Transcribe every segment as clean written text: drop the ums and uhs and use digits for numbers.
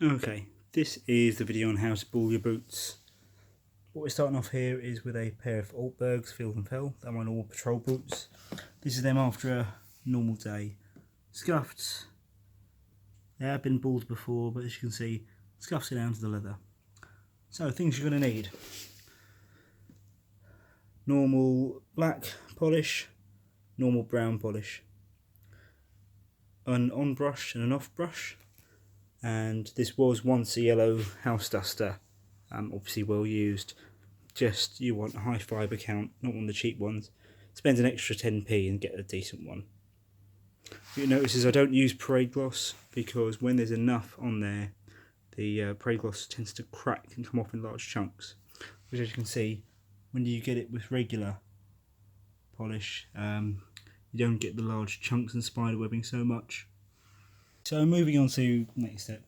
Okay, this is the video on how to ball your boots. What we're starting off here is with a pair of Altbergs Field and Fell. They're my normal patrol boots. This is them after a normal day. Scuffed. They have been balled before, but as you can see, scuffs are down to the leather. So things you're going to need: normal black polish, normal brown polish, an on brush and an off brush. And this was once a yellow house duster, obviously well used. Just you want a high fibre count, not one of the cheap ones. Spend an extra 10p and get a decent one. What you notice is I don't use parade gloss, because when there's enough on there, the parade gloss tends to crack and come off in large chunks, which, as you can see, when you get it with regular polish, you don't get the large chunks and spider webbing so much. So moving on to the next step,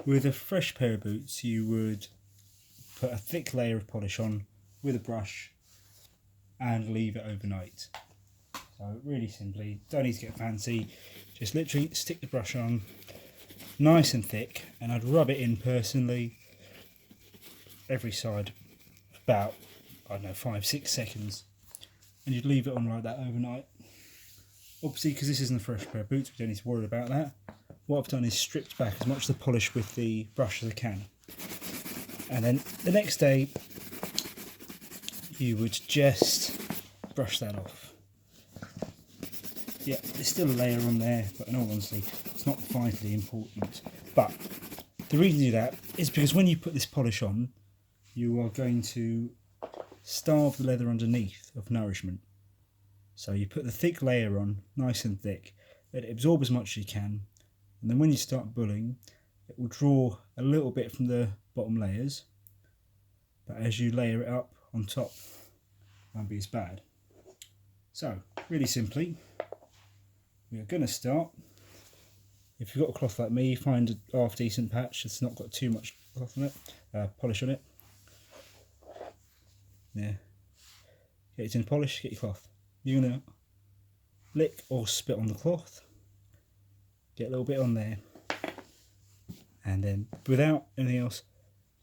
with a fresh pair of boots you would put a thick layer of polish on with a brush and leave it overnight. So really simply, don't need to get fancy, just literally stick the brush on nice and thick, and I'd rub it in personally every side about, I don't know, 5-6 seconds, and you'd leave it on like that overnight. Obviously, because this isn't a fresh pair of boots, we don't need to worry about that. What I've done is stripped back as much of the polish with the brush as I can. And then the next day, you would just brush that off. Yeah, there's still a layer on there, but in all honesty, it's not vitally important. But the reason to do that is because when you put this polish on, you are going to starve the leather underneath of nourishment. So you put the thick layer on, nice and thick, let it absorb as much as you can. And then when you start bulling, it will draw a little bit from the bottom layers, but as you layer it up on top, it won't be as bad. So, really simply, we are going to start. If you've got a cloth like me, find a half decent patch that's not got too much cloth on it, polish on it. Yeah, get it in polish, get your cloth. You're going to lick or spit on the cloth. Get a little bit on there, and then without anything else,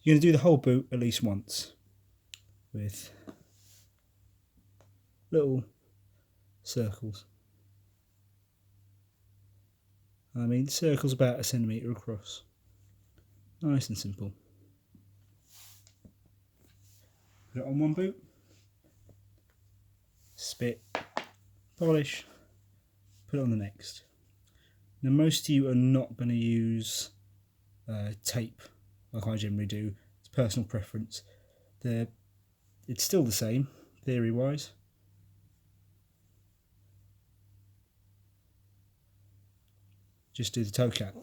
you're going to do the whole boot at least once with little circles. I mean, circles about 1 centimetre across. Nice and simple. Put it on one boot, spit, polish, put it on the next. Now, most of you are not going to use tape like I generally do. It's personal preference. It's still the same, theory-wise. Just do the toe cap.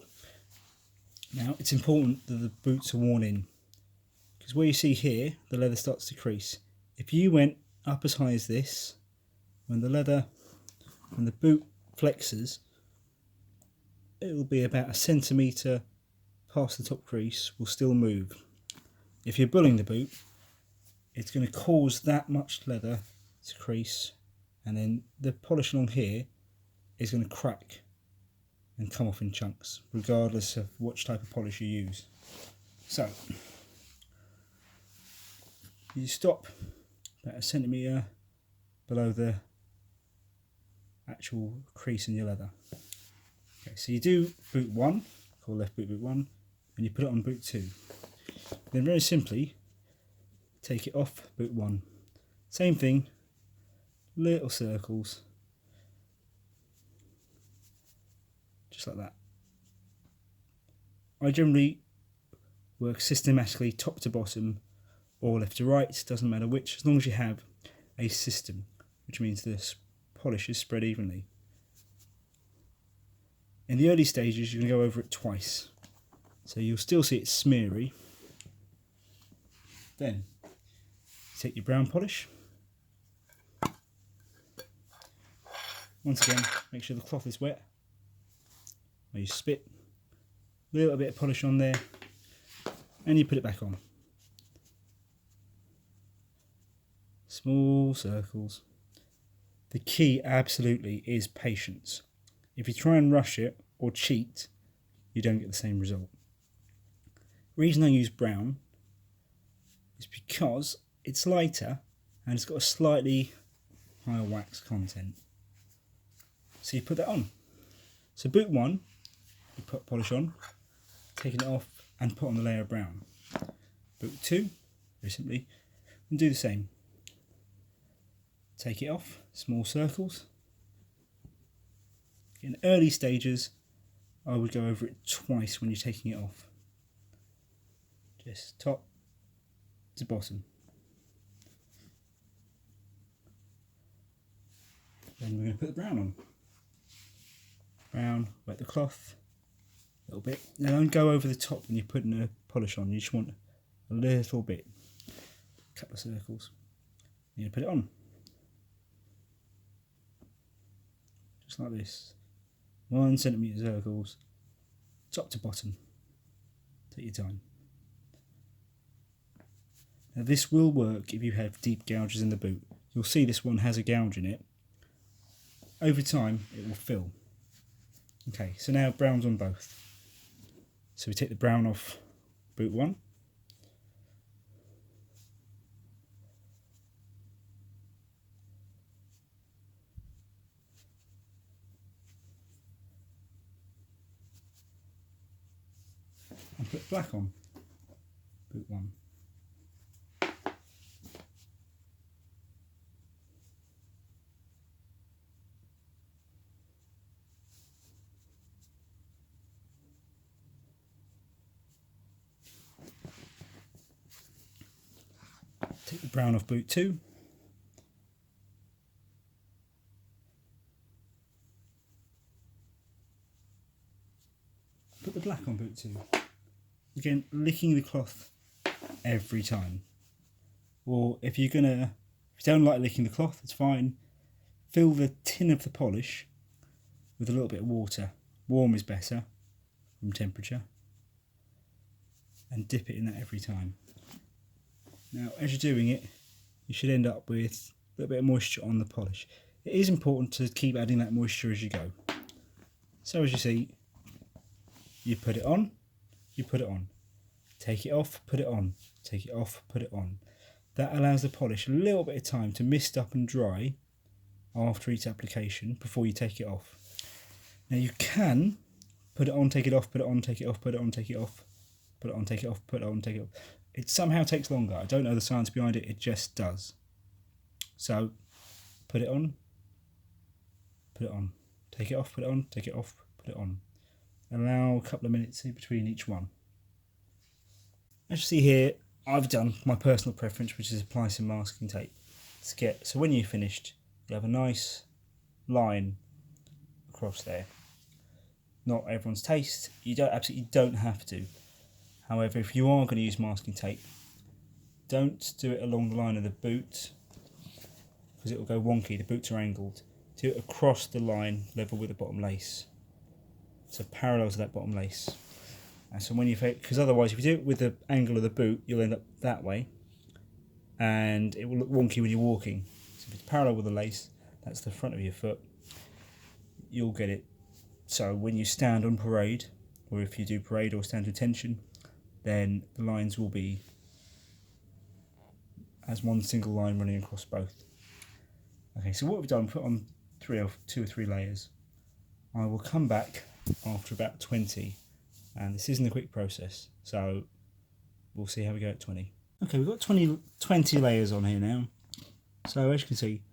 Now, it's important that the boots are worn in, because where you see here, the leather starts to crease. If you went up as high as this, when the boot flexes, it will be about 1 centimetre past the top crease, will still move. If you're bulling the boot, it's going to cause that much leather to crease, and then the polish along here is going to crack and come off in chunks, regardless of which type of polish you use. So, you stop about 1 centimetre below the actual crease in your leather. Okay, so you do boot 1, called left boot 1, and you put it on boot 2. Then very simply, take it off boot 1. Same thing, little circles, just like that. I generally work systematically top to bottom or left to right, doesn't matter which, as long as you have a system, which means the polish is spread evenly. In the early stages, you're going to go over it twice, so you'll still see it smeary. Then, take your brown polish. Once again, make sure the cloth is wet. Where you spit, a little bit of polish on there, and you put it back on. Small circles. The key absolutely is patience. If you try and rush it or cheat, you don't get the same result. Reason I use brown is because it's lighter and it's got a slightly higher wax content. So you put that on. So boot 1, you put polish on, taking it off and put on the layer of brown. Boot 2, very simply, and do the same. Take it off, small circles. In early stages, I would go over it twice when you're taking it off. Just top to bottom. Then we're going to put the brown on. Brown, wet the cloth a little bit. Now don't go over the top when you're putting the polish on. You just want a little bit, a couple of circles. You're going to put it on. Just like this. 1 centimetre circles, top to bottom. Take your time. Now this will work if you have deep gouges in the boot. You'll see this one has a gouge in it. Over time it will fill. Okay, so now brown's on both. So we take the brown off boot 1. And put black on boot 1. Take the brown off boot 2. Put the black on boot 2. Again, licking the cloth every time. Or if you don't like licking the cloth, it's fine. Fill the tin of the polish with a little bit of water. Warm is better from temperature. And dip it in that every time. Now, as you're doing it, you should end up with a little bit of moisture on the polish. It is important to keep adding that moisture as you go. So as you see, you put it on, you put it on. Take it off, put it on. Take it off, put it on. That allows the polish a little bit of time to mist up and dry after each application before you take it off. Now you can put it on, take it off, put it on, take it off, put it on, take it off, put it on, take it off, put it on, take it off. It somehow takes longer. I don't know the science behind it, it just does. So put it on, put it on, take it off, put it on, take it off, put it on. Allow a couple of minutes in between each one. As you see here, I've done my personal preference, which is apply some masking tape. So when you're finished, you have a nice line across there. Not everyone's taste. You absolutely don't have to. However, if you are going to use masking tape, don't do it along the line of the boot because it will go wonky. The boots are angled. Do it across the line, level with the bottom lace. So parallel to that bottom lace. And so when you, because otherwise if you do it with the angle of the boot, you'll end up that way. And it will look wonky when you're walking. So if it's parallel with the lace, that's the front of your foot, you'll get it. So when you stand on parade, or if you do parade or stand to attention, then the lines will be as one single line running across both. Okay, so what we've done, put on 2 or 3 layers. I will come back after about 20, and this isn't a quick process, so we'll see how we go at 20. Okay, we've got 20 layers on here now. So as you can see,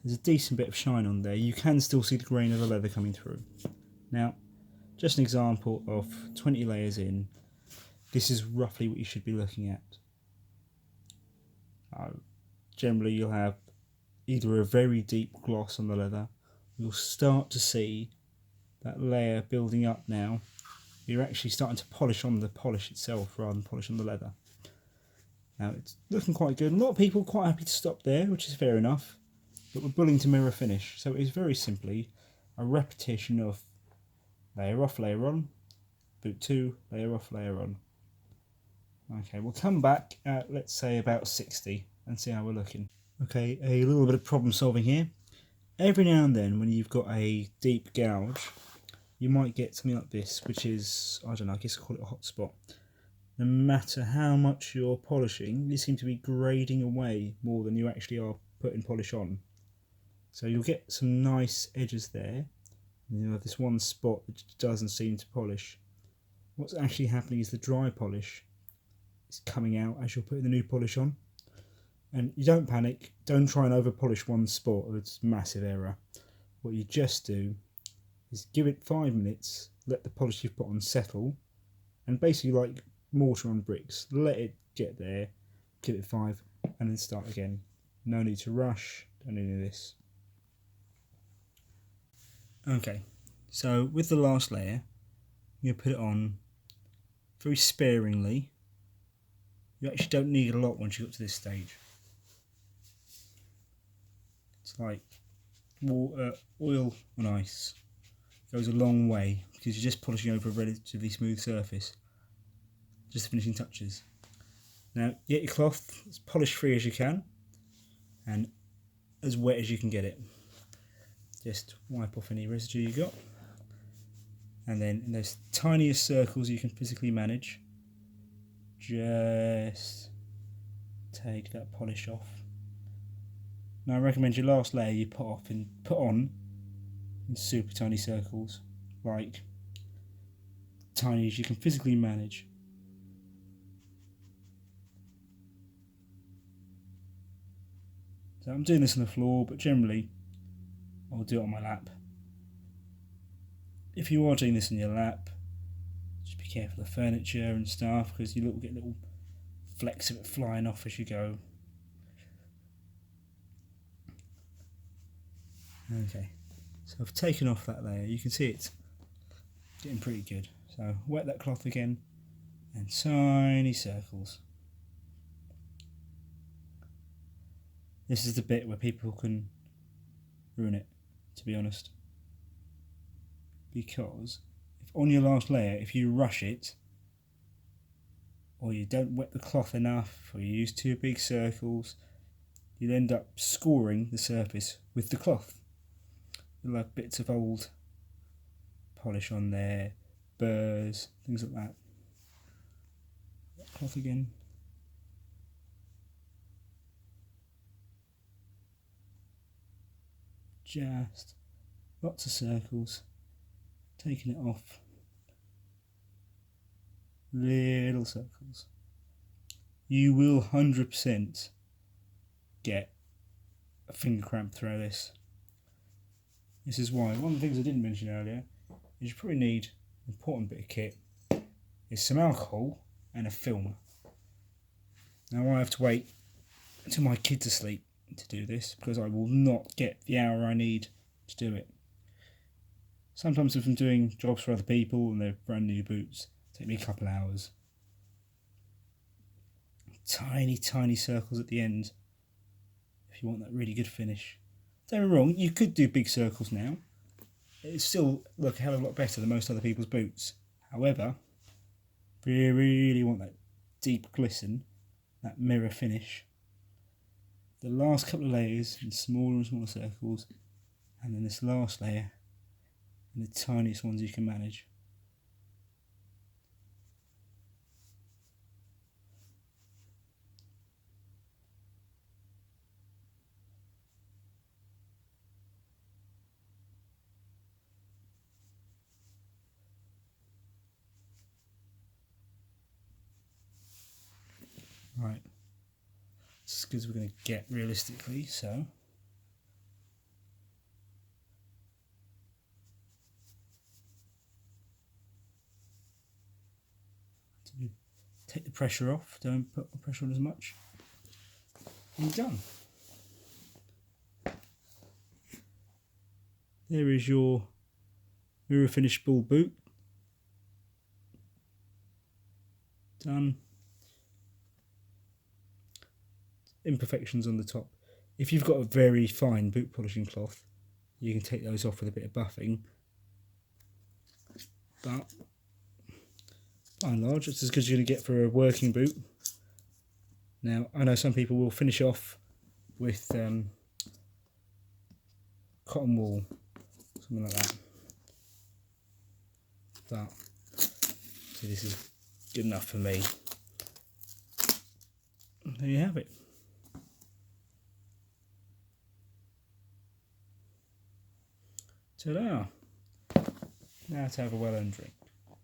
there's a decent bit of shine on there. You can still see the grain of the leather coming through. Now, just an example of 20 layers in, this is roughly what you should be looking at. Generally you'll have either a very deep gloss on the leather, you'll start to see that layer building up now. You're actually starting to polish on the polish itself rather than polish on the leather. Now it's looking quite good. A lot of people are quite happy to stop there, which is fair enough, but we're building to mirror finish. So it is very simply a repetition of layer off, layer on, boot 2, layer off, layer on. Okay, we'll come back at, let's say, about 60 and see how we're looking. Okay, a little bit of problem solving here. Every now and then when you've got a deep gouge, you might get something like this, which is, I don't know, I guess I'll call it a hot spot. no matter how much you're polishing, you seem to be grading away more than you actually are putting polish on. So you'll get some nice edges there. You have this one spot that doesn't seem to polish. What's actually happening is the dry polish is coming out as you're putting the new polish on. And you don't panic, don't try and over polish one spot, it's a massive error. What you just do is give it 5 minutes, let the polish you've put on settle, and basically like mortar on bricks, let it get there, give it 5, and then start again. No need to rush, don't need any of this. Okay, so with the last layer, you put it on very sparingly. You actually don't need a lot once you get to this stage. It's like water, oil and ice. It goes a long way because you're just polishing over a relatively smooth surface. Just the finishing touches. Now get your cloth as polish free as you can and as wet as you can get it. Just wipe off any residue you got, and then in those tiniest circles you can physically manage, just take that polish off. Now I recommend your last layer you put on in super tiny circles, like tiny as you can physically manage. So I'm doing this on the floor, but generally I'll do it on my lap. If you are doing this on your lap, just be careful of the furniture and stuff, because you'll get little flecks of it flying off as you go. Okay, so I've taken off that layer. You can see it's getting pretty good. So wet that cloth again and tiny circles. This is the bit where people can ruin it, to be honest, because if on your last layer, if you rush it, or you don't wet the cloth enough, or you use too big circles, you'll end up scoring the surface with the cloth. You'll have bits of old polish on there, burrs, things like that. Cloth again. Just lots of circles, taking it off, little circles. You will 100% get a finger cramp through this. This is why one of the things I didn't mention earlier is you probably need an important bit of kit is some alcohol and a film. Now I have to wait until my kids are asleep to do this because I will not get the hour I need to do it. Sometimes if I'm doing jobs for other people and they're brand new boots, take me a couple hours. Tiny circles at the end if you want that really good finish. Don't get me wrong, you could do big circles now. It still look a hell of a lot better than most other people's boots. However, if you really want that deep glisten, that mirror finish, the last couple of layers in smaller and smaller circles, and then this last layer in the tiniest ones you can manage. Right, it's as good as we're going to get realistically, so take the pressure off, don't put the pressure on as much, and you're done. There is your mirror finish ball boot. Done. Imperfections on the top. If you've got a very fine boot polishing cloth, you can take those off with a bit of buffing. But by and large, it's as good as you're going to get for a working boot. Now, I know some people will finish off with cotton wool, something like that. But see, this is good enough for me. there you have it. Ta-da! Now to have a well-earned drink.